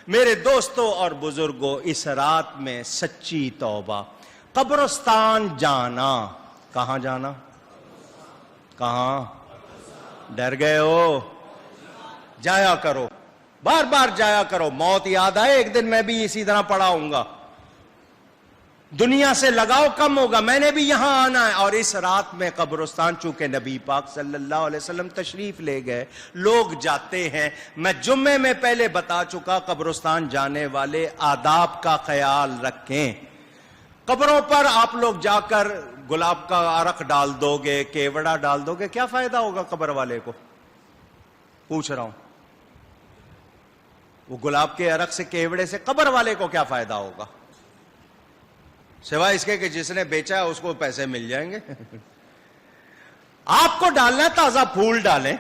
میرے دوستوں اور بزرگوں، اس رات میں سچی توبہ، قبرستان جانا۔ کہاں جانا؟ کہاں؟ ڈر گئے ہو؟ جایا کرو، بار بار جایا کرو، موت یاد آئے ایک دن میں بھی اسی طرح پڑا ہوں گا۔ دنیا سے لگاؤ کم ہوگا، میں نے بھی یہاں آنا ہے۔ اور اس رات میں قبرستان، چونکہ نبی پاک صلی اللہ علیہ وسلم تشریف لے گئے، لوگ جاتے ہیں۔ میں جمعے میں پہلے بتا چکا، قبرستان جانے والے آداب کا خیال رکھیں۔ قبروں پر آپ لوگ جا کر گلاب کا عرق ڈال دو گے، کیوڑا ڈال دو گے، کیا فائدہ ہوگا قبر والے کو؟ پوچھ رہا ہوں، وہ گلاب کے عرق سے، کیوڑے سے قبر والے کو کیا فائدہ ہوگا؟ سوائے اس کے کہ جس نے بیچا ہے اس کو پیسے مل جائیں گے۔ آپ کو ڈالنا ہے تازہ پھول ڈالیں،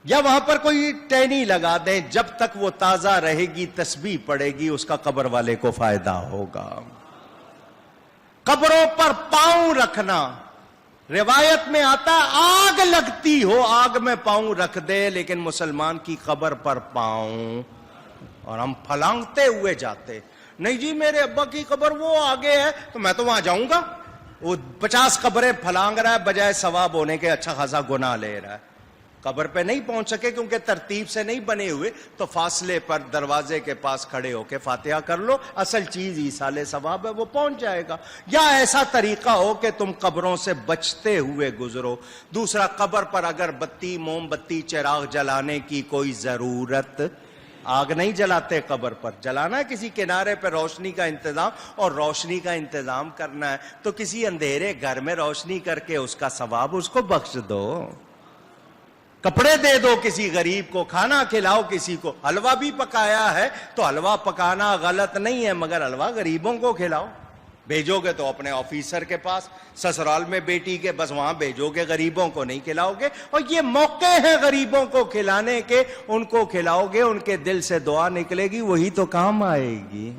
یا وہاں پر کوئی ٹہنی لگا دیں، جب تک وہ تازہ رہے گی، تسبیح پڑے گی، اس کا قبر والے کو فائدہ ہوگا۔ قبروں پر پاؤں رکھنا، روایت میں آتا ہے آگ لگتی ہو، آگ میں پاؤں رکھ دے، لیکن مسلمان کی قبر پر پاؤں، اور ہم پھلانگتے ہوئے جاتے، نہیں جی میرے ابا کی قبر وہ آگے ہے تو میں تو وہاں جاؤں گا۔ وہ 50 قبریں پھلانگ رہا ہے، بجائے ثواب ہونے کے اچھا خاصا گناہ لے رہا ہے۔ قبر پہ نہیں پہنچ سکے کیونکہ ترتیب سے نہیں بنے ہوئے، تو فاصلے پر دروازے کے پاس کھڑے ہو کے فاتحہ کر لو، اصل چیز ایصال ثواب ہے، وہ پہنچ جائے گا۔ یا ایسا طریقہ ہو کہ تم قبروں سے بچتے ہوئے گزرو۔ دوسرا، قبر پر اگر بتی، موم بتی، چراغ جلانے کی کوئی ضرورت، آگ نہیں جلاتے قبر پر، جلانا ہے کسی کنارے پہ روشنی کا انتظام، اور روشنی کا انتظام کرنا ہے تو کسی اندھیرے گھر میں روشنی کر کے اس کا ثواب اس کو بخش دو، کپڑے دے دو کسی غریب کو، کھانا کھلاؤ کسی کو۔ حلوہ بھی پکایا ہے تو حلوہ پکانا غلط نہیں ہے، مگر حلوہ غریبوں کو کھلاؤ۔ بھیجو گے تو اپنے آفیسر کے پاس، سسرال میں بیٹی کے، بس وہاں بھیجو گے، غریبوں کو نہیں کھلاؤ گے۔ اور یہ موقع ہے غریبوں کو کھلانے کے، ان کو کھلاؤ گے، ان کے دل سے دعا نکلے گی، وہی تو کام آئے گی۔